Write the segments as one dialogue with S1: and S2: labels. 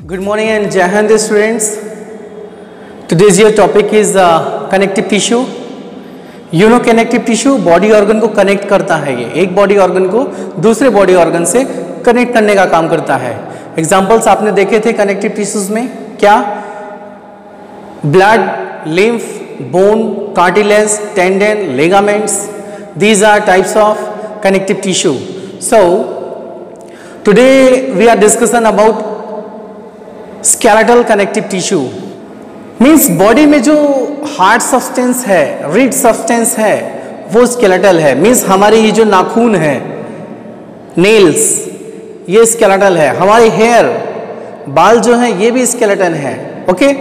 S1: Good morning and Jai Hind students. Today's your topic is connective tissue. You know connective tissue body organ को connect करता है. ये एक body organ को दूसरे बॉडी ऑर्गन से कनेक्ट करने का काम करता है. एग्जाम्पल्स आपने देखे थे कनेक्टिव टिश्यूज में. क्या? Blood, lymph, bone, cartilage, tendon, ligaments. These are types of connective tissue. So today we are discussing about skeletal connective tissue. Means body में जो हार्ड सब्सटेंस है, रिच सब्सटेंस है, वो स्केलेटल है. मीन्स हमारे ये जो नाखून है, नेल्स, ये स्केलेटल है. हमारे हेयर, बाल जो है ये भी स्केलेटन है. ओके.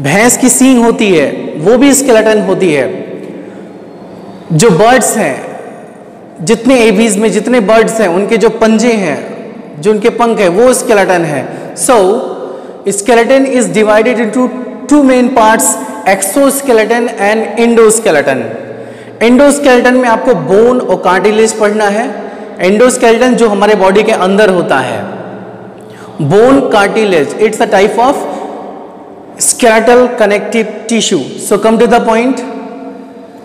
S1: भैंस की सींग होती है वो भी स्केलेटन होती है. जो बर्ड्स हैं, जितने एवीज में जितने बर्ड्स हैं उनके जो पंजे हैं, जो उनके पंख है, वो स्केलेटन है. सो skeleton is divided into two main parts, exoskeleton and endoskeleton. Endoskeleton में आपको बोन और कार्टिलेज पढ़ना है. एंडोस्केलेटन जो हमारे बॉडी के अंदर होता है, bone, cartilage, it's a type of skeletal connective tissue. So come to the point.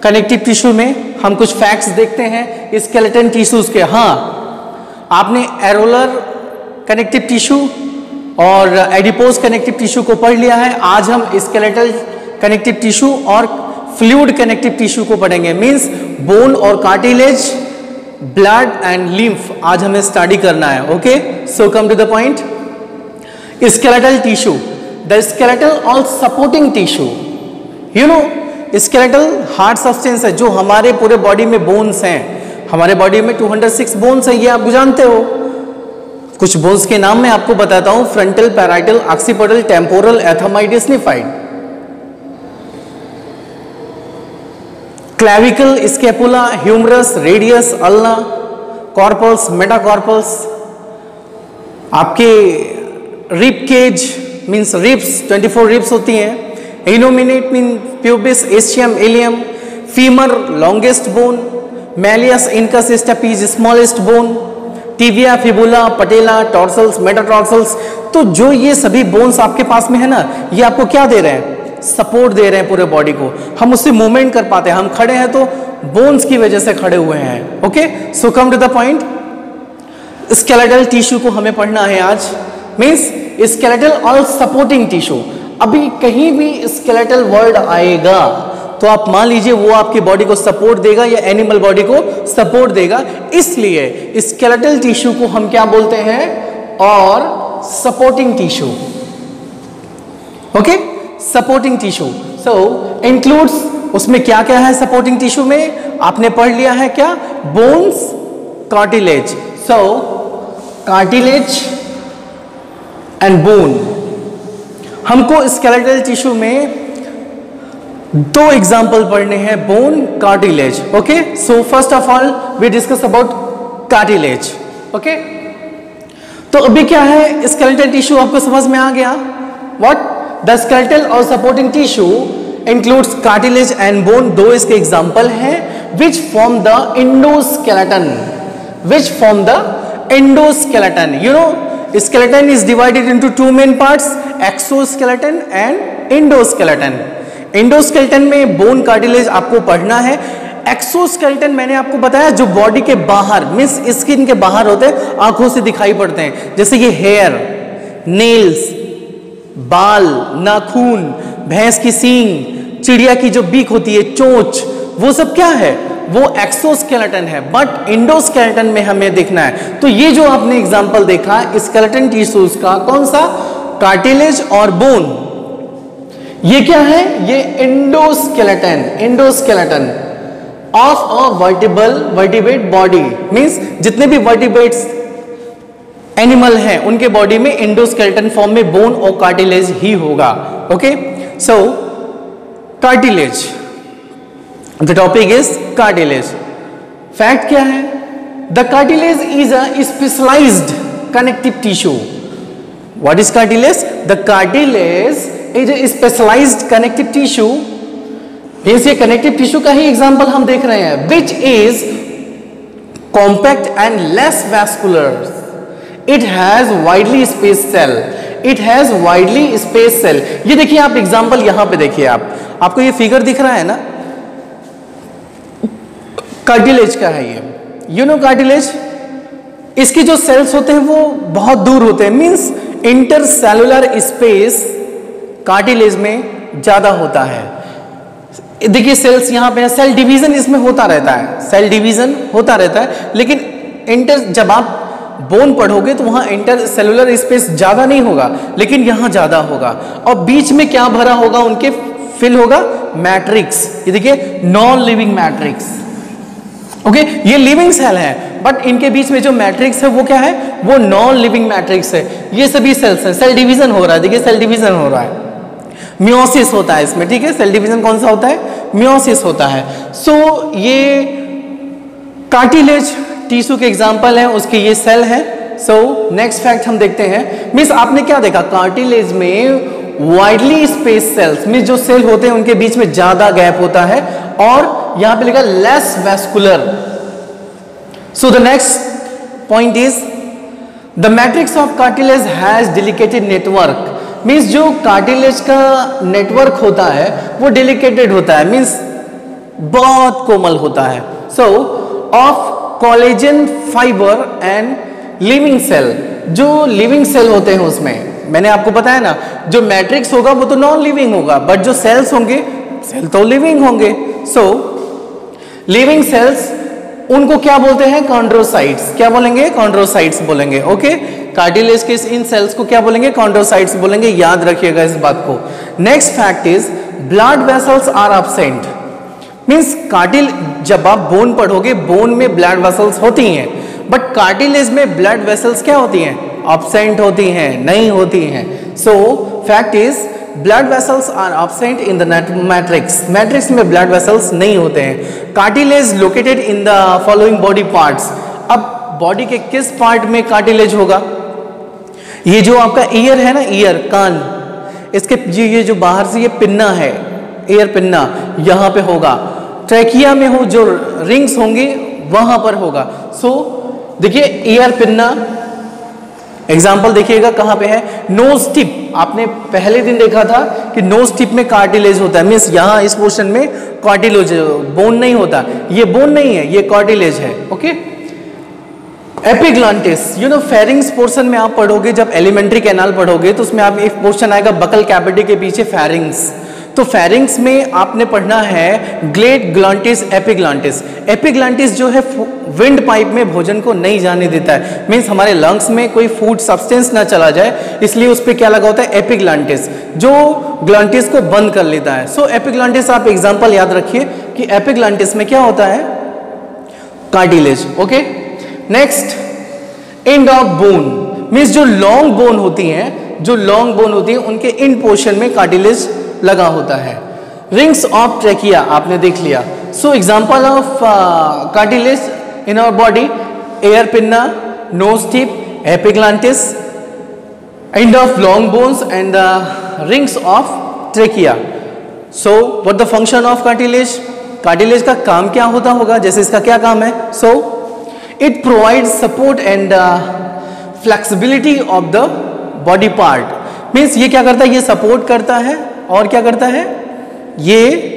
S1: Connective tissue में हम कुछ फैक्ट्स देखते हैं स्केलेटन टिश्यूज के. हाँ, आपने एरोलर कनेक्टिव टिश्यू और एडिपोज कनेक्टिव टिश्यू को पढ़ लिया है. आज हम स्केलेटल कनेक्टिव टिश्यू और फ्लूइड कनेक्टिव टिश्यू को पढ़ेंगे. मींस बोन और कार्टिलेज, ब्लड एंड लिम्फ आज हमें स्टडी करना है. Okay. So come to the point. Skeletal tissue, the skeletal और supporting tissue. You know skeletal hard substance है जो हमारे पूरे बॉडी में बोन्स हैं. हमारे बॉडी में 206 बोन्स हैं, ये आप जानते हो. कुछ बोन्स के नाम मैं आपको बताता हूं. Frontal, parietal, occipital, temporal, ethmoid, sphenoid. Clavicle, scapula, humerus, radius, ulna, carpals, metacarpals. आपके rib cage means ribs, 24 ribs होती हैं. Innominate mean pubis, ischium, ilium. Femur, longest bone. Malleus incus stapes, smallest bone. Tibia, fibula, patella, tarsals, metatarsals. तो जो ये सभी bones आपके पास में है ना, ये आपको क्या दे रहे हैं? सपोर्ट दे रहे हैं पूरे बॉडी को. हम उससे मूवमेंट कर पाते हैं. हम खड़े हैं तो बोन्स की वजह से खड़े हुए हैं. Okay. So come to the point. Skeletal tissue को हमें पढ़ना है आज. मीन्स स्केलेटल और सपोर्टिंग टिश्यू. अभी कहीं भी स्केलेटल वर्ड आएगा तो आप मान लीजिए वो आपकी बॉडी को सपोर्ट देगा या एनिमल बॉडी को सपोर्ट देगा. इसलिए स्केलेटल टिश्यू को हम क्या बोलते हैं? और supporting tissue. Okay. Supporting tissue. So includes, उसमें क्या क्या है सपोर्टिंग टिश्यू में? आपने पढ़ लिया है क्या? Bones, cartilage. So cartilage and bone. हमको स्केलेटल टिश्यू में दो एग्जाम्पल पढ़ने हैं, bone, cartilage. Okay. So first of all we discuss about cartilage. Okay. तो अभी क्या है? स्केलेटल टिश्यू आपको समझ में आ गया. व्हाट? द स्केलेटल और supporting tissue includes cartilage and bone. दो इसके एग्जाम्पल हैं which form the endoskeleton. Which form the endoskeleton. You know skeleton is divided into two main parts, exoskeleton and endoskeleton. Endoskeleton में bone, cartilage आपको पढ़ना है. Exoskeleton मैंने आपको बताया जो बॉडी के बाहर मींस स्किन के बाहर होते हैं, आंखों से दिखाई पड़ते हैं. जैसे ये हेयर, नेल्स, बाल, नाखून, भैंस की सींग, चिड़िया की जो बीक होती है, चोंच, वो सब क्या है? वो एक्सोस्केलेटन है. बट एंडोस्केलेटन में हमें देखना है. तो ये जो आपने एग्जांपल देखा स्केलेटन टिश्यूज का, कौन सा? कार्टिलेज और बोन. ये क्या है? ये endoskeleton. Endoskeleton of a vertebrate body. Means जितने भी वर्टिब्रेट्स एनिमल हैं उनके बॉडी में एंडोस्केलेटन फॉर्म में बोन और कार्टिलेज ही होगा. Okay. So cartilage, the topic is cartilage. Fact क्या है? The cartilage is a specialised connective tissue. What is cartilage? The cartilage is a specialised connective tissue. ये कनेक्टिव टिश्यू का ही example हम देख रहे हैं. Which is compact and less vascular. It has widely spaced cell it has widely space cell. ये देखिए आप एग्जांपल यहां पे देखिए, आपको ये फिगर दिख रहा है ना, कार्टिलेज का है ये, यू नो कार्टिलेज। इसके जो सेल्स होते हैं वो बहुत दूर होते हैं, मींस इंटरसेलुलर स्पेस कार्टिलेज में ज्यादा होता है। देखिए सेल्स यहां पे, सेल डिवीजन इसमें होता रहता है, सेल डिवीजन होता रहता है, लेकिन जब आप बोन पढ़ोगे तो वहां इंटरसेलुलर स्पेस ज्यादा नहीं होगा, लेकिन यहां ज्यादा होगा। और बीच में क्या भरा होगा, उनके फिल होगा मैट्रिक्स। ये देखिए नॉन लिविंग मैट्रिक्स, ओके ये लिविंग सेल है, बट इनके बीच में जो मैट्रिक्स है वो क्या है, वो नॉन लिविंग मैट्रिक्स है। ये सभी सेल्स हैं, सेल डिवीजन हो रहा है, देखिए सेल डिवीजन हो रहा है, मियोसिस होता है इसमें, ठीक है। सेल डिवीजन कौन सा होता है, मियोसिस होता है। सो ये कार्टिलेज टिश्यू के एग्जांपल है, उसके ये सेल है। सो नेक्स्ट फैक्ट हम देखते हैं, मींस आपने क्या देखा, कार्टिलेज में वाइडली स्पेस सेल्स, मींस जो सेल होते हैं उनके बीच में ज्यादा गैप होता है, और यहां पे लिखा less vascular. So the next point is the matrix of cartilage has delicate network, means जो कार्टिलेज का नेटवर्क होता है वो डेलिकेटेड होता है, मींस बहुत कोमल होता है। So of collagen fibre and living cell, जो लिविंग सेल होते हैं उसमें मैंने आपको बताया ना, जो मैट्रिक्स होगा वो तो नॉन लिविंग होगा, बट जो सेल्स होंगे सेल तो लिविंग होंगे। सो लिविंग सेल्स उनको क्या बोलते हैं, कॉन्ड्रोसाइट्स। क्या बोलेंगे, कॉन्ड्रोसाइट्स बोलेंगे, ओके। कार्टिलेज के इन सेल्स को क्या बोलेंगे, कॉन्ड्रोसाइट्स बोलेंगे, याद रखिएगा इस बात को। Next fact is blood vessels are absent, means जब आप बोन पढ़ोगे बोन में ब्लड वेसल्स होती हैं, बट कार्टिलेज में ब्लड वेसल्स क्या होती हैं, एब्सेंट होती हैं, नहीं होती हैं। So fact is blood vessels are absent in the matrix, matrix में ब्लड वेसल्स नहीं होते हैं। Cartilage located in the following body parts, अब बॉडी के किस पार्ट में कार्टिलेज होगा, ये जो आपका ईयर है ना, ईयर कान, इसके ये जो बाहर से ये पिन्ना है, ईयर पिन्ना, यहां पे होगा। ट्रैकिया में हो जो रिंग्स होंगी वहां पर होगा। सो देखिए ईयर पिन्ना, एग्जाम्पल देखिएगा कहां पे है, नोज टिप। आपने पहले दिन देखा था कि नोज टिप में कार्टिलेज होता है, मींस यहां इस पोर्शन में कार्टिलेज, बोन नहीं होता, ये बोन नहीं है, ये कार्टिलेज है, okay. Epiglottis, you know pharynx portion में आप पढ़ोगे, जब एलिमेंट्री कैनाल पढ़ोगे तो उसमें आप एक पोर्शन आएगा बकल कैविटी के पीछे फेरिंग्स, तो फेरिंग्स में आपने पढ़ना है ग्लेड ग्लांटिस एपिग्लांटिस। एपिग्लांटिस जो है विंड पाइप में भोजन को नहीं जाने देता है, मींस हमारे लंग्स में कोई फूड सब्सटेंस ना चला जाए, इसलिए उस पर क्या लगा होता है, एपिग्लांटिस, जो ग्लांटिस को बंद कर लेता है। सो एपिग्लांटिस आप एग्जांपल याद रखिए कि एपिग्लांटिस में क्या होता है, cartilage, okay. Next end of bone, means जो लॉन्ग बोन होती हैं, जो लॉन्ग बोन होती है उनके इन पोर्शन में कार्टिलेज लगा होता है। रिंग्स ऑफ ट्रैकिया आपने देख लिया। So example of cartilage in our body, ear pinna, nose tip, epiglottis, end of long bones and the rings of trachea. So what the function of cartilage, cartilage का काम क्या होता होगा, जैसे इसका क्या काम है, so it provide support and flexibility of the body part, means ये क्या करता है, ये सपोर्ट करता है और क्या करता है, ये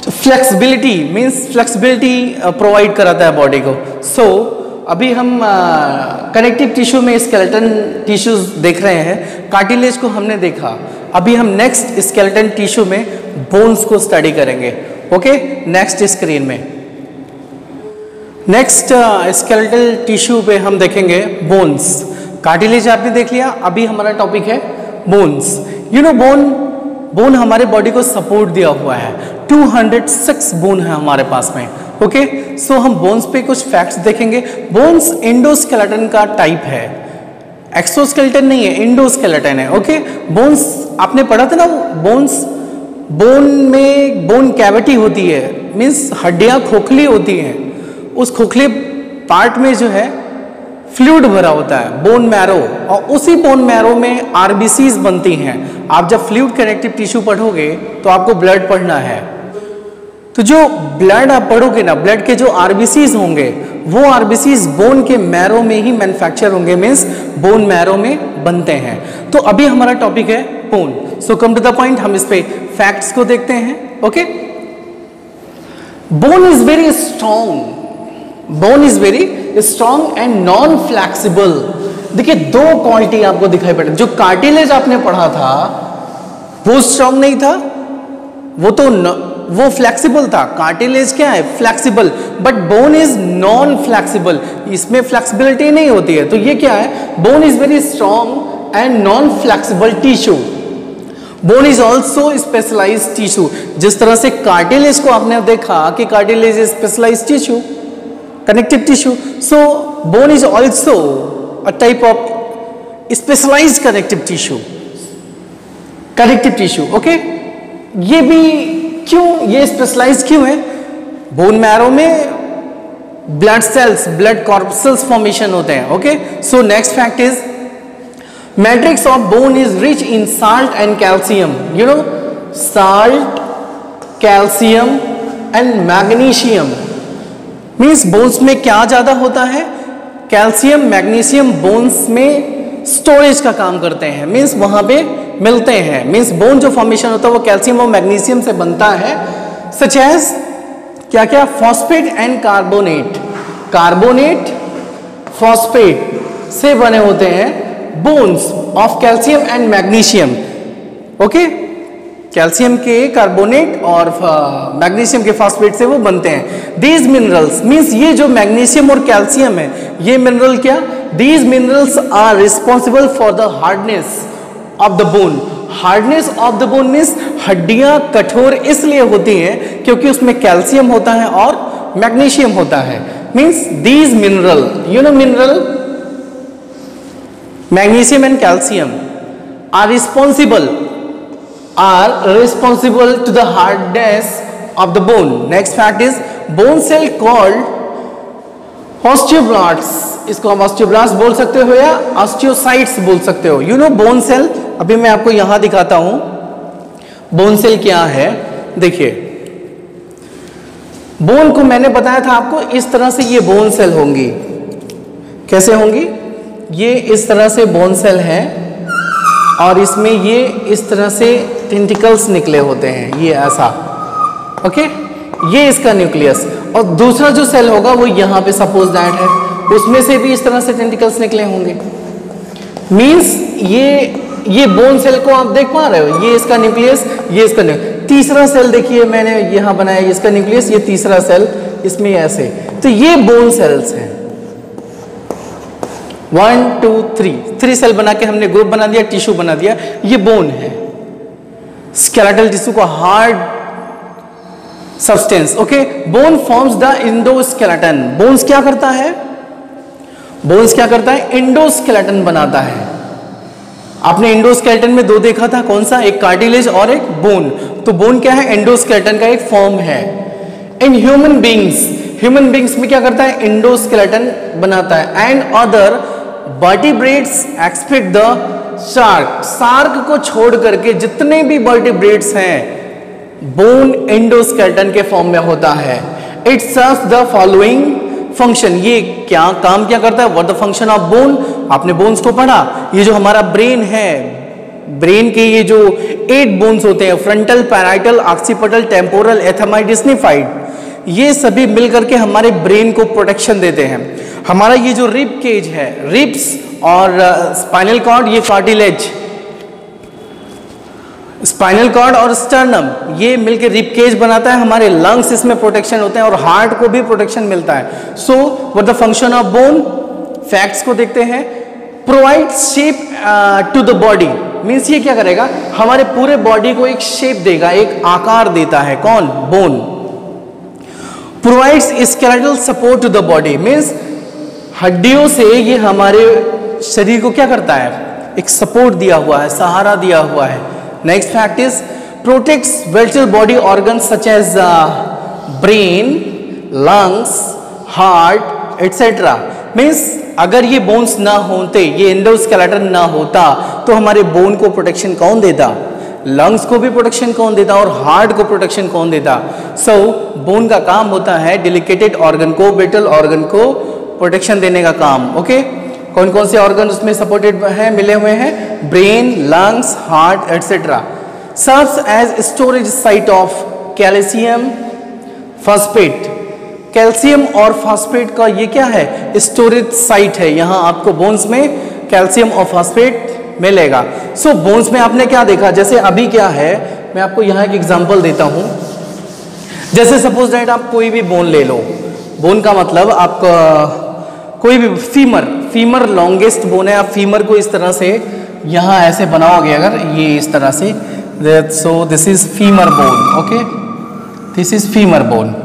S1: फ्लेक्सिबिलिटी, मीन्स फ्लेक्सिबिलिटी प्रोवाइड कराता है बॉडी को। सो अभी हम कनेक्टिव टिश्यू में स्केलेटन टिश्यूज देख रहे हैं, कार्टिलेज को हमने देखा, अभी हम नेक्स्ट स्केलेटन टिश्यू में बोन्स को स्टडी करेंगे, ओके, नेक्स्ट स्क्रीन में। नेक्स्ट स्केलेटल टिश्यू पे हम देखेंगे बोन्स। कार्टिलेज आपने देख लिया, अभी हमारा टॉपिक है बोन्स। यू नो बोन हमारे बॉडी को सपोर्ट दिया हुआ है, 206 बोन है हमारे पास में, ओके। सो हम बोन्स पे कुछ फैक्ट्स देखेंगे। बोन्स एंडोस्केलेटन का टाइप है, एक्सोस्केलेटन नहीं है, एंडोस्केलेटन है, ओके। बोन्स आपने पढ़ा था ना, बोन में बोन कैविटी होती है, मीन्स हड्डियां खोखली होती हैं, उस खोखले पार्ट में जो है फ्लूइड भरा होता है, बोन मैरो, और उसी बोन मैरो में आरबीसीज बनती हैं। आप जब फ्लूइड कनेक्टिव टिश्यू पढ़ोगे तो आपको ब्लड पढ़ना है, तो जो ब्लड आप पढ़ोगे ना, ब्लड के जो आरबीसीज होंगे वो आरबीसीज बोन के मैरो में ही मैन्युफैक्चर होंगे, मीन्स बोन मैरो में बनते हैं। तो अभी हमारा टॉपिक है bone. So come to the point, हम इस पे फैक्ट्स को देखते हैं। Okay, bone is very strong, bone is very strong and non flexible. देखिए दो क्वालिटी आपको दिखाई पड़े। जो कार्टिलेज आपने पढ़ा था वो स्ट्रॉन्ग नहीं था, वो फ्लेक्सिबल था। कार्टिलेज क्या है? Flexible, but bone is non flexible, इसमें फ्लेक्सिबिलिटी नहीं होती है। तो ये क्या है? Bone is very strong and non flexible tissue. Bone is also specialised tissue. जिस तरह से कार्टिलेज को आपने देखा कि cartilage is specialised tissue, connective tissue, so bone is also a type of specialised connective tissue, connective tissue. Okay, ये भी क्यों, ये स्पेशलाइज्ड क्यों है? बोन मैरो में blood cells, blood corpuscles formation होते हैं। Okay, so next fact is matrix of bone is rich in salt and calcium. You know, salt, calcium and magnesium. Means bones में क्या ज्यादा होता है? कैल्शियम, मैग्नीशियम बोन्स में storage का काम करते हैं, मीन्स वहां पे मिलते हैं। मीन्स बोन जो फॉर्मेशन होता है वो कैल्शियम और मैग्नीशियम से बनता है। सच एज क्या क्या? Phosphate and carbonate, carbonate, phosphate से बने होते हैं bones of calcium and magnesium. Okay, calcium के कार्बोनेट और मैग्नीशियम के फॉस्फेट से वो बनते हैं। दीज मिनरल्स, मीन्स ये जो मैग्नीशियम और कैल्शियम है, ये मिनरल क्या? These minerals are responsible for the hardness of the bone. Hardness of the bone means हड्डियां कठोर इसलिए होती हैं क्योंकि उसमें कैल्शियम होता है और मैग्नीशियम होता है। Means these mineral, you know mineral, magnesium and calcium are responsible to the hardness of the bone. Next fact is bone cell called osteoblasts. इसको हम osteoblasts बोल सकते हो या osteocytes बोल सकते हो। You know bone cell, अभी मैं आपको यहां दिखाता हूं bone cell क्या है। देखिए, बोन को मैंने बताया था आपको इस तरह से ये बोन सेल होंगी। कैसे होंगी? ये इस तरह से बोन सेल है और इसमें ये इस तरह से टेंटिकल्स निकले होते हैं, ये ऐसा। ओके, ये इसका न्यूक्लियस। और दूसरा जो सेल होगा वो यहाँ पे सपोज दैट है, उसमें से भी इस तरह से टेंटिकल्स निकले होंगे। मींस ये बोन सेल को आप देख पा रहे हो, ये इसका न्यूक्लियस, ये इसका न्यूक्लियस। तीसरा सेल देखिए मैंने यहाँ बनाया, इसका न्यूक्लियस, ये तीसरा सेल इसमें ऐसे। तो ये बोन सेल्स हैं। 1 2 3 सेल बना के हमने ग्रुप बना दिया, टिश्यू बना दिया, ये बोन है। स्केलेटल टिश्यू को hard substance. Okay, bone forms the endoskeleton. Bones क्या करता है? बोन्स क्या करता है? इंडोस्केलेटन बनाता है। आपने इंडोस्केलेटन में दो देखा था, कौन सा? एक कार्टिलेज और एक बोन। तो बोन क्या है? इंडोस्केलेटन का एक फॉर्म है। इन ह्यूमन बींग्स में क्या करता है? इंडोस्केलेटन बनाता है। And other vertebrates except the shark, shark को छोड़ करके जितने भी वर्टिब्रेट्स हैं बोन एंडोस्केलेटन के फॉर्म में होता है। It serves the following function. ये क्या काम क्या करता है? What the function of bone? आपने बोन्स को पढ़ा। ये जो हमारा ब्रेन है, ब्रेन के ये जो 8 बोन्स होते हैं, frontal, parietal, occipital, temporal, ethmoid, स्निफाइड, ये सभी मिलकर के हमारे ब्रेन को प्रोटेक्शन देते हैं। हमारा ये जो रिब केज है, रिब्स और स्पाइनल कॉर्ड, ये कार्टिलेज, स्पाइनल कॉर्ड और स्टर्नम, ये मिलकर रिब केज बनाता है। हमारे लंग्स इसमें प्रोटेक्शन होते हैं और हार्ट को भी प्रोटेक्शन मिलता है। So what the function of bone? Facts को देखते हैं। Provide shape to the body, means ये क्या करेगा? हमारे पूरे बॉडी को एक शेप देगा, एक आकार देता है। कौन? Bone. Provides skeletal support to the body, means हड्डियों से ये हमारे शरीर को क्या करता है? एक सपोर्ट दिया हुआ है, सहारा दिया हुआ है। Next fact is protects vital body organs such as brain, lungs, heart etcetera. Means अगर ये बोन्स ना होते, ये एंडोस्केलेटन ना होता, तो हमारे बोन को प्रोटेक्शन कौन देता? लंग्स को भी प्रोटेक्शन कौन देता और हार्ट को प्रोटेक्शन कौन देता? सो बोन का काम होता है डेलिकेटेड ऑर्गन को, ब्रिटल ऑर्गन को प्रोटेक्शन देने का काम। ओके, कौन कौन से ऑर्गन उसमें सपोर्टेड है, मिले हुए हैं? Brain, lungs, heart etcetera. Serves as storage site of calcium phosphate. Calcium और फॉस्फेट का ये क्या है? स्टोरेज साइट है। यहाँ आपको बोन्स में कैल्शियम और फॉस्फेट मिलेगा। सो बोन्स में आपने क्या देखा, जैसे अभी क्या है, मैं आपको यहाँ एक एग्जांपल देता हूँ। जैसे सपोज दैट आप कोई भी बोन ले लो, बोन का मतलब आपका कोई भी फीमर लॉन्गेस्ट बोन है। आप फीमर को इस तरह से यहाँ ऐसे बनाओगे, अगर ये इस तरह से, so this is femur bone. Okay, this is femur bone,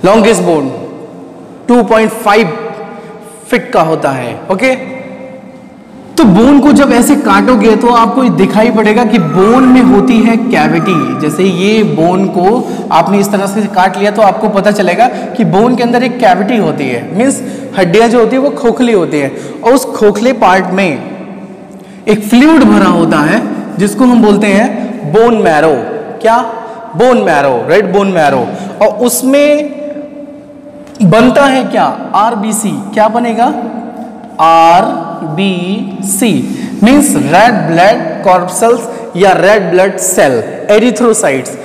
S1: longest bone 2.5 feet का होता है। ओके, तो बोन को जब ऐसे काटोगे तो आपको दिखाई पड़ेगा कि बोन में होती है कैविटी। जैसे ये बोन को आपने इस तरह से काट लिया तो आपको पता चलेगा कि बोन के अंदर एक कैविटी होती है, मीन्स हड्डियां जो होती है वो खोखली होती है, और उस खोखले पार्ट में एक फ्लूइड भरा होता है जिसको हम बोलते हैं बोन मैरो। क्या? Bone marrow, red bone marrow. और उसमें बनता है क्या? आरबीसी। क्या बनेगा? RBC means red blood corpuscles या रेड ब्लड सेल, एरिथ्रोसाइट्स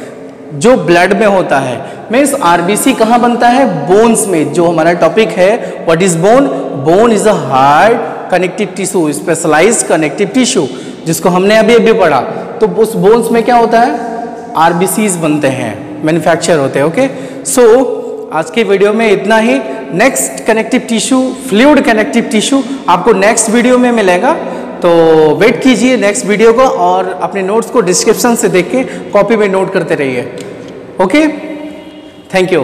S1: जो ब्लड में होता है। मीन्स आरबीसी कहाँ बनता है? बोन्स में। जो हमारा टॉपिक है, what is bone? Bone is a hard connective tissue, specialised connective tissue, जिसको हमने अभी अभी पढ़ा। तो उस बोन्स में क्या होता है? आरबीसीज बनते हैं, मैन्युफैक्चर होते हैं। ओके, सो आज के वीडियो में इतना ही। Next connective tissue, fluid connective tissue आपको नेक्स्ट वीडियो में मिलेगा, तो वेट कीजिए नेक्स्ट वीडियो को, और अपने नोट्स को डिस्क्रिप्शन से देख के कॉपी में नोट करते रहिए। Okay, thank you.